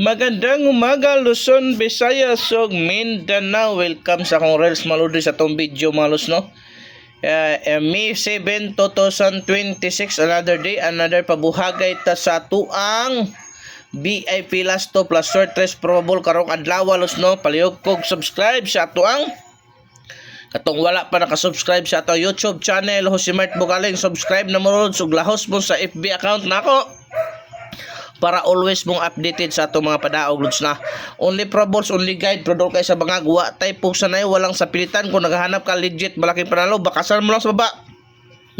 Magandang umaga Luzon, Visayas ug Mindanao. Welcome sa akong Reels Maludi sa tong video malos no. May 7, 2026, another day, another pabuhagay ta sa tuang VIP last to plus short probable karong adlaw los no. Palihog kog subscribe sa tuang katong wala pa naka-subscribe sa ato YouTube channel Josemart Bugaling, subscribe na mo ug lahos mo sa FB account nako para always mong updated sa ato mga padaog lods na. Only proballs, only guide, product kay sa bangag, wa tay po sanay, walang sapilitan. Kung naghahanap ka legit malaking panalo, bakasan mo lang sa baba.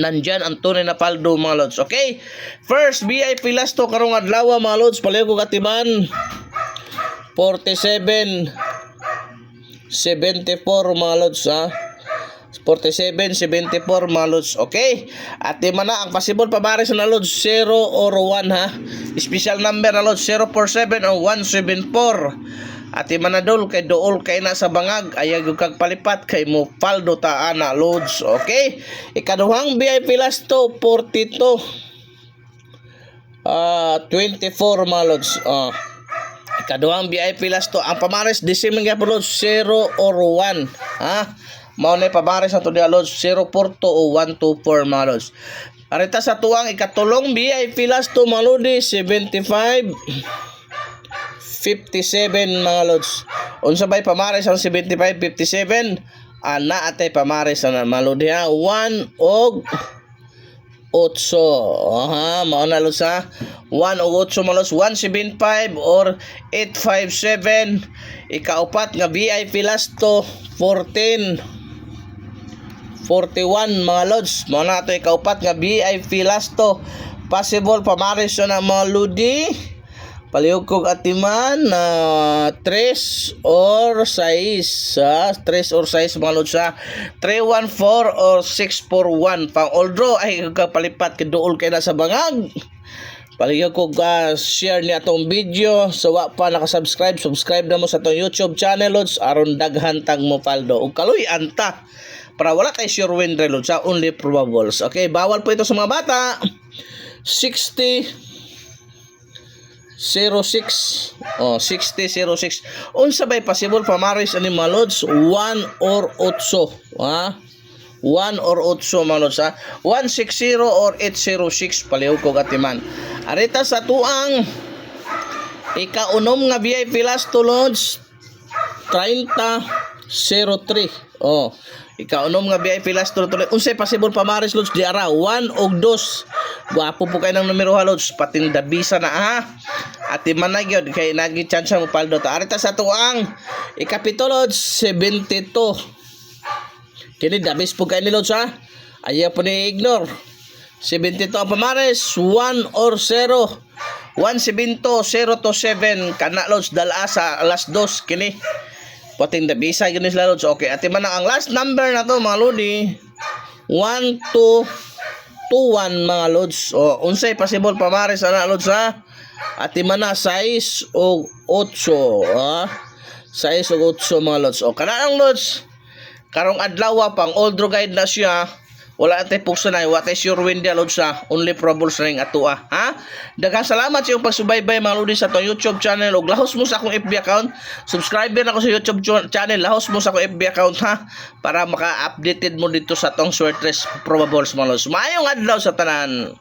Nandyan ang tunay na paldo mga lods. Okay? First, VIP last to karong adlaw mga lods. Palayo ko katiman 47 74 mga lods ha. 47, 74 mga lods. Okay? At di man na ang possible pamares na lods 0 or 1 ha. Special number na lods 047 or 174. At di man na dol kay dool kay na sa bangag ayag kag palipat kay mo paldo ta ana lods. Okay? Ikaduhang VIP last to 42 24 mga lods. Ikaduhang VIP last to ang pamares disiming gyapon lods 0 or 1 ha. Mao na pabares na to dia lods 042 o 124 mga lods. Arita sa tuwang ikatulong VIP last to maludi 75 57 mga lods. Unsa bay pamares ang 75 57 ana atay pamares na maludi ha 1 og 8 aha mao na lods ha 1 og 8 mga lods 175 or 857. Ikaupat nga VIP last to 14 41 mga lods. Mao na ato ikaupat nga VIP last to. Possible pamares na mga ludi. Palihog kog atiman na 3 or 6 ha? 3 or 6 mga lods ha. 314 or 641. Pang all draw ay kapalipat kay duol kay na sa bangag. Palihog kog share ni atong video. So wa pa nakasubscribe, subscribe na mo sa atong YouTube channel lods aron daghan tag mo paldo ug kaluy anta para wala kay sure win reload sa only probables. Okay, bawal po ito sa mga bata. 60 06 60 06 unsa bay possible pamaris ani mga lods 1 or 8 ha 1 or 8 mga lods ha 160 or 806 palihog ko katiman. Arita sa tuang ikaunom nga VIP last to lods 3003 ikaunom nga VIP last to tuloy unsay possible pamaris lods di ara 1 og 2 guwapo po kay ng numero ha lods pating dabisa na ha at man na gyud kay nagi chance mo paldo ta. Arita sa tuang ikapito lods 72 kini dabis po kay ni lods ha ayaw po ni ignore 72 ang pamares 1 or 0 172 0 to 7 kana lods dala sa alas 2 kini pating dabisa yun is lods. Okay, ati man ang last number na to mga lodi 1221 mga lods. Unsay possible pamares ana lods ha ati man na 6 o 8 ha 6 o 8 mga lods. Kana ang lods karong adlaw pang old draw guide na siya. Wala antay pugsanay, what is your win dia lods sa only probables ring atua ha. Daghang salamat sa iyong pagsubaybay mga lodi sa atong YouTube channel ug lahos mo sa akong FB account. Subscriber ako sa YouTube channel, lahos mo sa akong FB account ha para maka-updated mo dito sa atong short race probables mga lods. Maayong adlaw sa tanan.